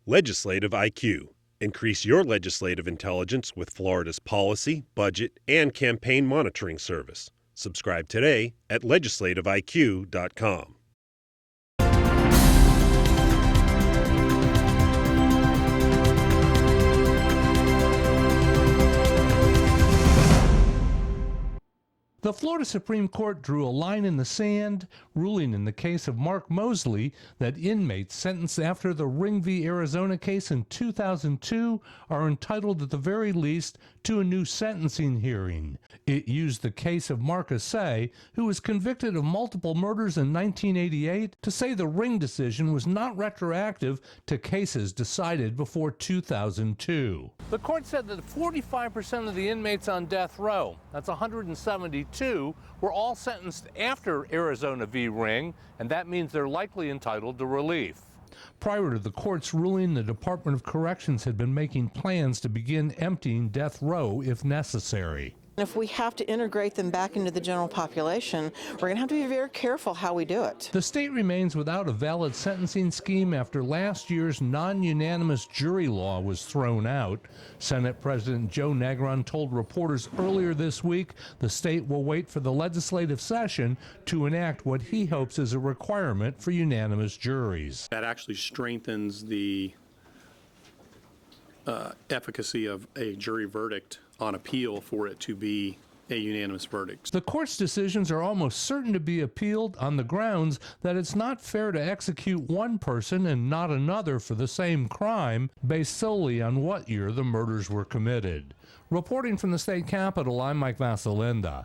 Legislative IQ. Increase your legislative intelligence with Florida's policy, budget, and campaign monitoring service. Subscribe today at legislativeiq.com. The Florida Supreme Court drew a line in the sand, ruling in the case of Mark Mosley that inmates sentenced after the Ring v. Arizona case in 2002 are entitled at the very least to a new sentencing hearing. It used the case of Mark Assay, who was convicted of multiple murders in 1988, to say the Ring decision was not retroactive to cases decided before 2002. The court said that 45% of the inmates on death row, that's 172, were all sentenced after Arizona v. Ring, and that means they're likely entitled to relief. Prior to the court's ruling, the Department of Corrections had been making plans to begin emptying death row if necessary. If we have to integrate them back into the general population, we're going to have to be very careful how we do it. The state remains without a valid sentencing scheme after last year's non-unanimous jury law was thrown out. Senate President Joe Negron told reporters earlier this week the state will wait for the legislative session to enact what he hopes is a requirement for unanimous juries. That actually strengthens the efficacy of a jury verdict on appeal for it to be a unanimous verdict. The court's decisions are almost certain to be appealed on the grounds that it's not fair to execute one person and not another for the same crime based solely on what year the murders were committed. Reporting from the state capitol, I'm Mike Vasalinda.